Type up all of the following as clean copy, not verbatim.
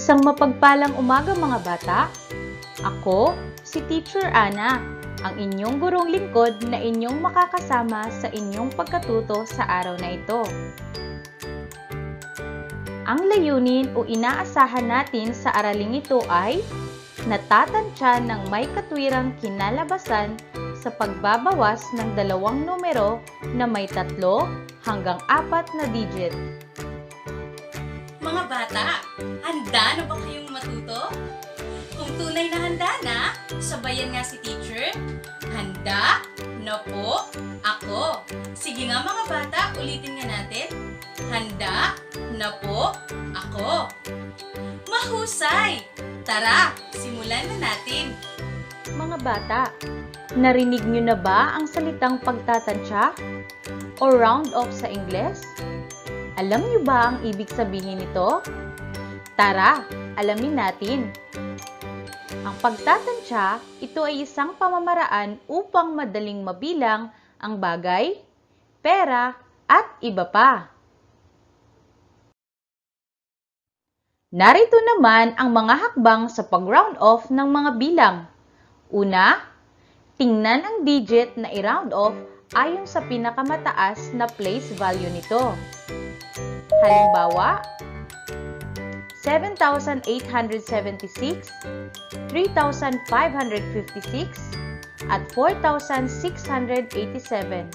Isang mapagpalang umaga mga bata. Ako, si Teacher Ana, ang inyong gurong lingkod na inyong makakasama sa inyong pagkatuto sa araw na ito. Ang layunin o inaasahan natin sa araling ito ay natatantya ng may katwirang kinalabasan sa pagbabawas ng dalawang numero na may 3 hanggang 4 na digit. Mga bata, handa na ba kayong matuto? Kung tunay na handa na, sabayan nga si teacher. Handa na po ako. Sige nga mga bata, ulitin nga natin. Handa na po ako. Mahusay! Tara, simulan na natin. Mga bata, narinig nyo na ba ang salitang pagtatansya o round off sa Ingles? Alam nyo ba ang ibig sabihin nito? Tara, alamin natin. Ang pagtatansya, ito ay isang pamamaraan upang madaling mabilang ang bagay, pera, at iba pa. Narito naman ang mga hakbang sa pag-round off ng mga bilang. Una, tingnan ang digit na i-round off ayon sa pinakamataas na place value nito. Halimbawa, 7,876, 3,556, at 4,687.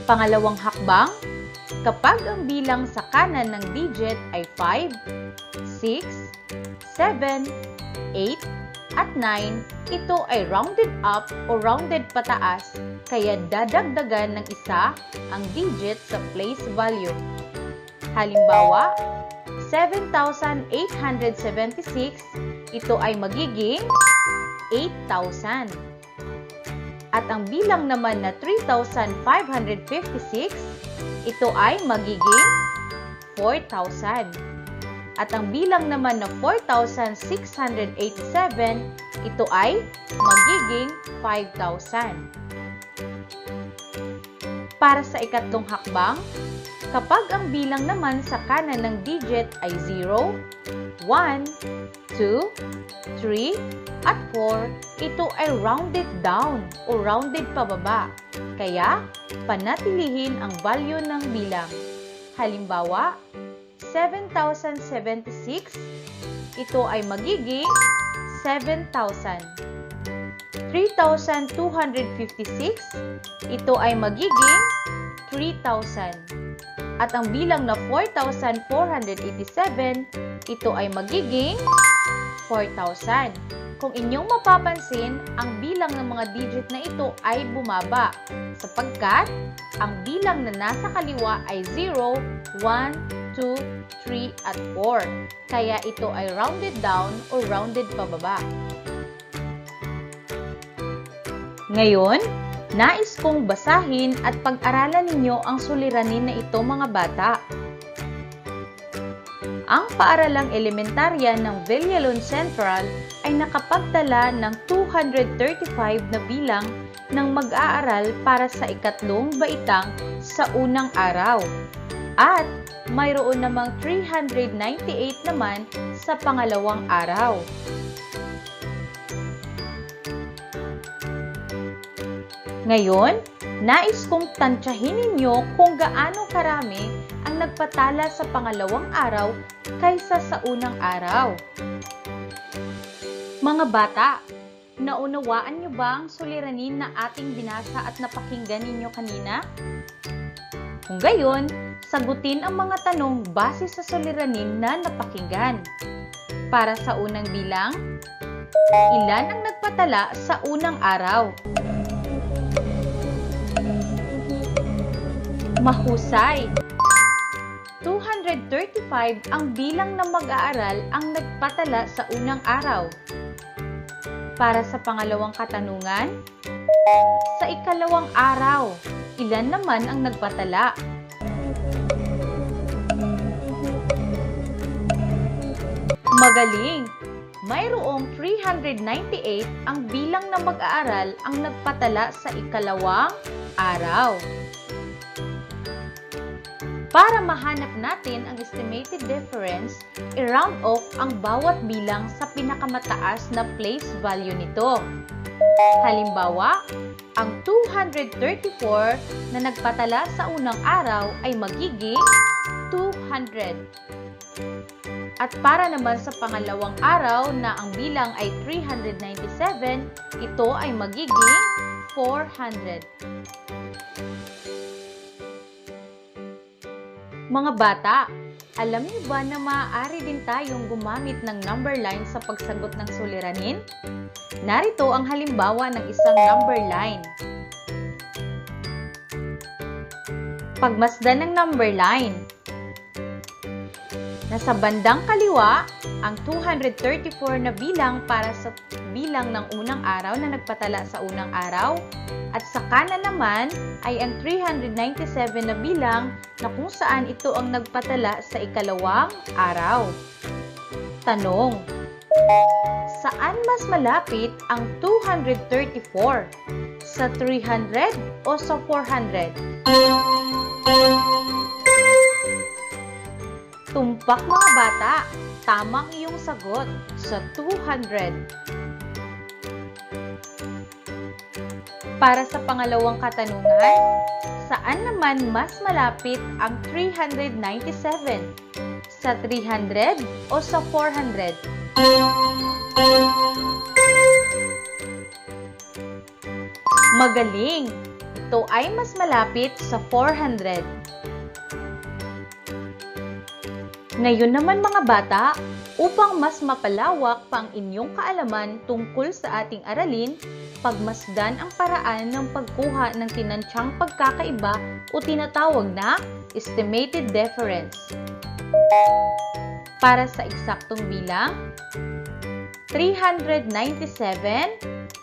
Pangalawang hakbang, kapag ang bilang sa kanan ng digit ay 5, 6, 7, 8, at 9, ito ay rounded up o rounded pataas, kaya dadagdagan ng isa ang digit sa place value. Halimbawa, 7,876, ito ay magiging 8,000. At ang bilang naman na 3,556, ito ay magiging 4,000. At ang bilang naman na 4,687, ito ay magiging 5,000. Para sa ikatlong hakbang, kapag ang bilang naman sa kanan ng digit ay 0, 1, 2, 3, at 4, ito ay rounded down o rounded pababa. Kaya, panatilihin ang value ng bilang. Halimbawa, 7,076, ito ay magiging 7,000. 3,256, ito ay magiging 3,000. At ang bilang na 4,487, ito ay magiging 4,000. Kung inyong mapapansin, ang bilang ng mga digit na ito ay bumaba sapagkat ang bilang na nasa kaliwa ay 0, 1, 2, 3, at 4. Kaya ito ay rounded down o rounded pababa. Ngayon, nais kong basahin at pag-aralan ninyo ang suliranin na ito mga bata. Ang paaralang elementarya ng Villalon Central ay nakapagtala ng 235 na bilang ng mag-aaral para sa ikatlong baitang sa unang araw. At mayroon namang 398 naman sa pangalawang araw. Ngayon, nais kong tantyahin ninyo kung gaano karami ang nagpatala sa pangalawang araw kaysa sa unang araw. Mga bata, naunawaan niyo ba ang suliranin na ating binasa at napakinggan ninyo kanina? Kung gayon, sagutin ang mga tanong base sa suliranin na napakinggan. Para sa unang bilang, ilan ang nagpatala sa unang araw? Mahusay! 235 ang bilang ng mag-aaral ang nagpatala sa unang araw. Para sa pangalawang katanungan, sa ikalawang araw, ilan naman ang nagpatala? Magaling! Mayroong 398 ang bilang ng mag-aaral ang nagpatala sa ikalawang araw. Para mahanap natin ang estimated difference, i-round off ang bawat bilang sa pinakamataas na place value nito. Halimbawa, ang 234 na nagpatala sa unang araw ay magiging 200. At para naman sa pangalawang araw na ang bilang ay 397, ito ay magiging 400. Mga bata, alam niyo ba na maaari din tayong gumamit ng number line sa pagsagot ng suliranin? Narito ang halimbawa ng isang number line. Pagmasdan ng number line. Nasa bandang kaliwa, ang 234 na bilang para sa bilang ng unang araw na nagpatala sa unang araw, at sa kanan naman ay ang 397 na bilang na kung saan ito ang nagpatala sa ikalawang araw. Tanong: saan mas malapit ang 234? Sa 300 o sa 400? Tumpak mga bata, tamang iyong sagot sa 200. Para sa pangalawang katanungan, saan naman mas malapit ang 397? Sa 300 o sa 400? Magaling! Ito ay mas malapit sa 400. Ngayon naman mga bata, upang mas mapalawak pa ang inyong kaalaman tungkol sa ating aralin, pagmasdan ang paraan ng pagkuha ng tinantsyang pagkakaiba o tinatawag na estimated difference. Para sa eksaktong bilang, 397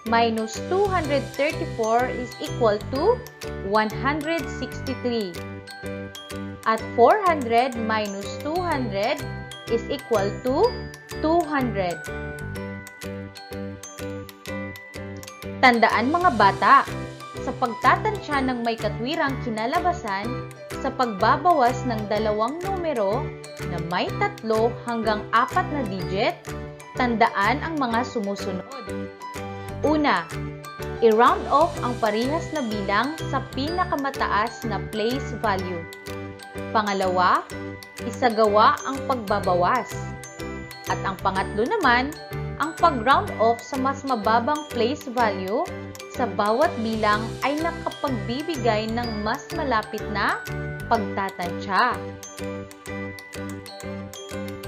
minus 234 is equal to 163. At 400 minus 200 is equal to 200. Tandaan mga bata, sa pagtatansya ng may katwirang kinalabasan, sa pagbabawas ng dalawang numero na may 3 hanggang 4 na digit, tandaan ang mga sumusunod. Una, i-round off ang parehas na bilang sa pinakamataas na place value. Pangalawa, isagawa ang pagbabawas. At ang pangatlo naman, ang pag-round off sa mas mababang place value sa bawat bilang ay nakapagbibigay ng mas malapit na pagtatansya.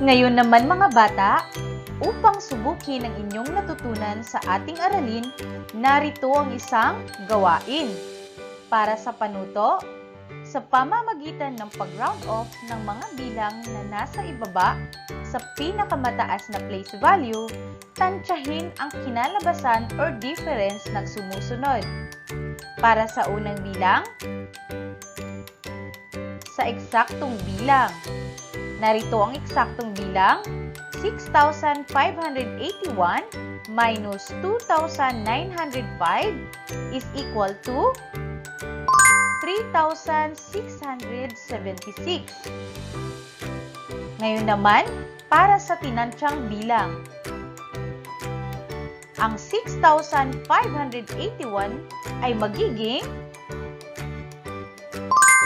Ngayon naman mga bata, upang subukin ang inyong natutunan sa ating aralin, narito ang isang gawain. Para sa panuto, sa pamamagitan ng pag-round off ng mga bilang na nasa ibaba sa pinakamataas na place value, tansyahin ang kinalabasan or difference ng sumusunod. Para sa unang bilang, sa eksaktong bilang. Narito ang eksaktong bilang, 6,581 minus 2,905 is equal to 3,676. Ngayon naman, para sa tinantsyang bilang. Ang 6,581 ay magiging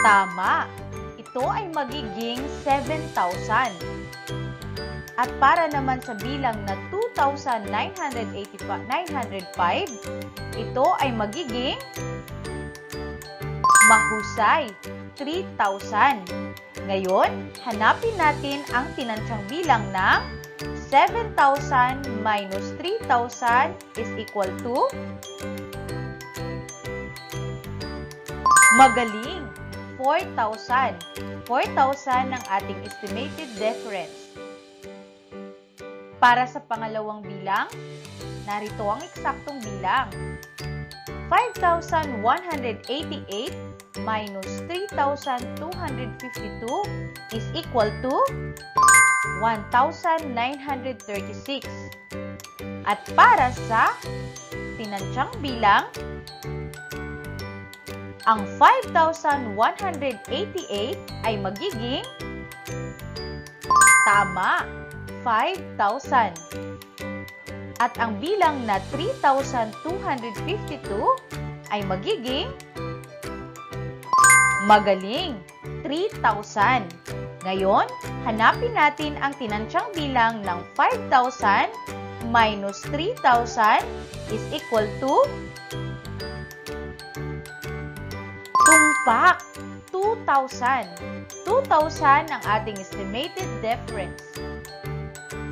tama. Ito ay magiging 7,000. At para naman sa bilang na 2,905, ito ay magiging mahusay, 3,000. Ngayon, hanapin natin ang tinantsyang bilang ng 7,000 minus 3,000 is equal to? Magaling! 4,000. 4,000 ang ating estimated difference. Para sa pangalawang bilang, narito ang eksaktong bilang. 5,188 minus 3,252 is equal to 1,936. At para sa tinantsyang bilang, ang 5,188 ay magiging tama, 5,000. At ang bilang na 3,252 ay magiging magaling, 3,000. Ngayon, hanapin natin ang tinantsyang bilang ng 5,000 minus 3,000 is equal to tumpak, 2,000. 2,000 ang ating estimated difference.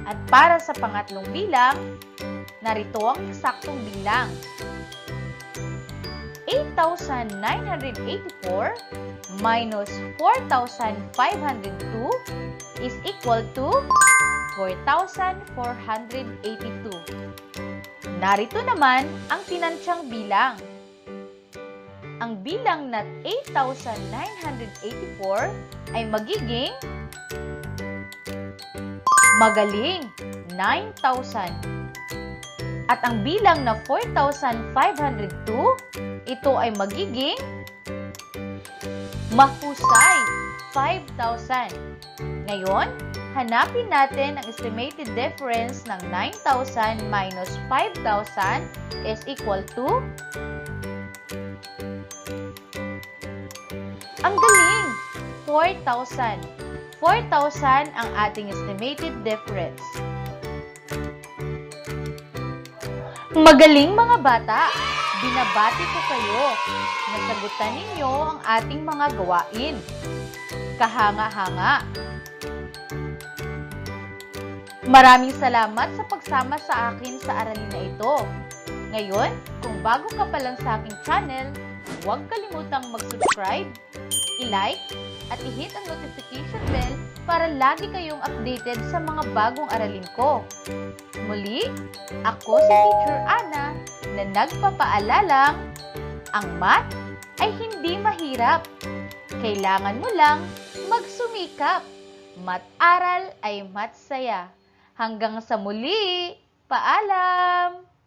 At para sa pangatlong bilang, narito ang eksaktong bilang. 8,984 minus 4,502 is equal to 4,482. Narito naman ang tinantsyang bilang. Ang bilang na 8,984 ay magiging magaling, 9,000. At ang bilang na 4,502, ito ay magiging mahusay, 5,000. Ngayon, hanapin natin ang estimated difference ng 9,000 minus 5,000 is equal to ang galing, 4,000. 4,000 ang ating estimated difference. Magaling mga bata! Binabati ko kayo. Nasagutan ninyo ang ating mga gawain. Kahanga-hanga. Maraming salamat sa pagsama sa akin sa aralin na ito. Ngayon, kung bago ka pa lang sa aking channel, huwag kalimutang mag-subscribe, i-like, at i-hit ang notification bell para lagi kayong updated sa mga bagong aralin ko. Muli, ako si Teacher Ana na nagpapaalalang ang math ay hindi mahirap. Kailangan mo lang magsumikap. Mat-aral ay matsaya. Hanggang sa muli, paalam!